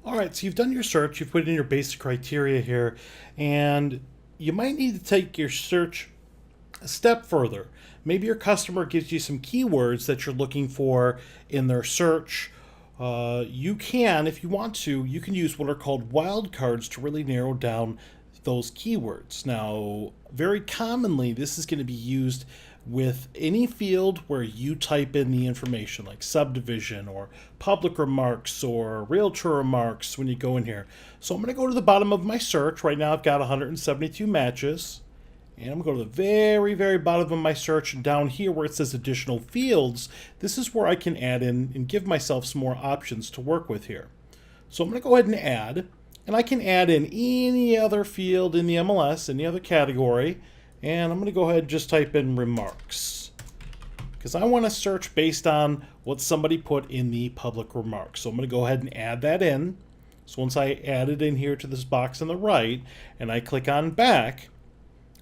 All right, so you've done your search, you've put in your basic criteria here, and you might need to take your search a step further. Maybe your customer gives you some keywords that you're looking for in their search. You can, if you want to, you can use what are called wildcards to really narrow down those keywords. Now, very commonly, this is going to be used with any field where you type in the information, like subdivision or public remarks or realtor remarks when you go in here. So I'm going to go to the bottom of my search. Right now I've got 172 matches. And I'm going to go to the very, very bottom of my search, and down here where it says additional fields, this is where I can add in and give myself some more options to work with here. So I'm going to go ahead and add, and I can add in any other field in the MLS, any other category, and I'm going to go ahead and just type in remarks, because I want to search based on what somebody put in the public remarks. So I'm going to go ahead and add that in. So once I add it in here to this box on the right, and I click on back,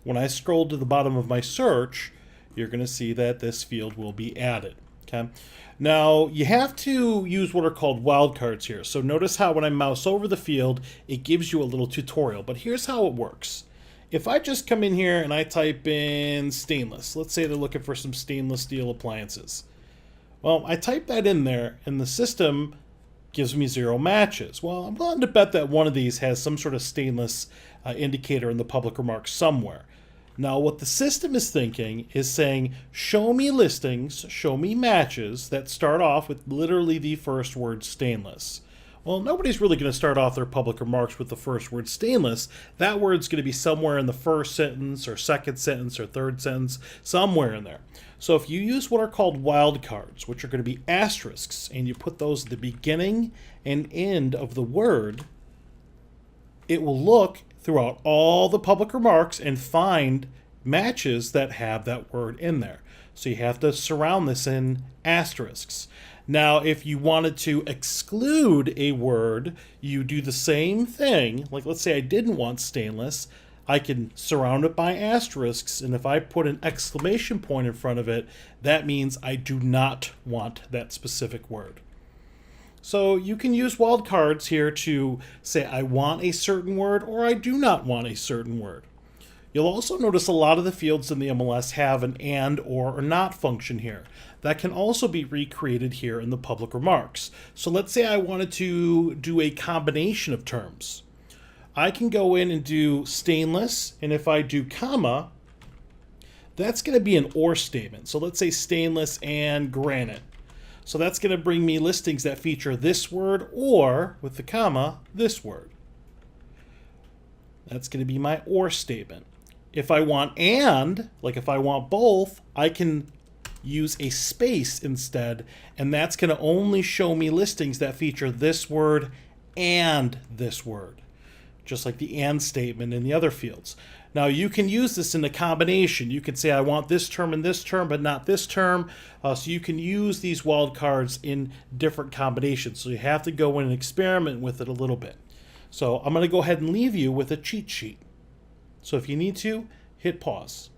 when I scroll to the bottom of my search, you're going to see that this field will be added. Okay. Now, you have to use what are called wildcards here. So notice how when I mouse over the field, it gives you a little tutorial. But here's how it works. If I just come in here and I type in stainless, let's say they're looking for some stainless steel appliances. Well, I type that in there, and the system gives me 0 matches. Well, I'm willing to bet that one of these has some sort of stainless indicator in the public remarks somewhere. Now, what the system is thinking is saying, show me listings, show me matches that start off with literally the first word stainless. Well, nobody's really going to start off their public remarks with the first word stainless. That word's going to be somewhere in the first sentence or second sentence or third sentence, somewhere in there. So if you use what are called wildcards, which are going to be asterisks, and you put those at the beginning and end of the word, it will look throughout all the public remarks and find matches that have that word in there. So you have to surround this in asterisks. Now, if you wanted to exclude a word, you do the same thing. Like, let's say I didn't want stainless. I can surround it by asterisks, and if I put an exclamation point in front of it, that means I do not want that specific word. So you can use wildcards here to say I want a certain word or I do not want a certain word. You'll also notice a lot of the fields in the MLS have an and, or not function here. That can also be recreated here in the public remarks. So let's say I wanted to do a combination of terms. I can go in and do stainless, and if I do comma, that's going to be an or statement. So let's say stainless and granite. So that's going to bring me listings that feature this word or, with the comma, this word. That's going to be my or statement. If I want and, like if I want both, I can use a space instead, and that's going to only show me listings that feature this word and this word, just like the and statement in the other fields. Now, you can use this in a combination. You can say, I want this term and this term, but not this term. So you can use these wildcards in different combinations. So you have to go in and experiment with it a little bit. So I'm going to go ahead and leave you with a cheat sheet. So if you need to, hit pause.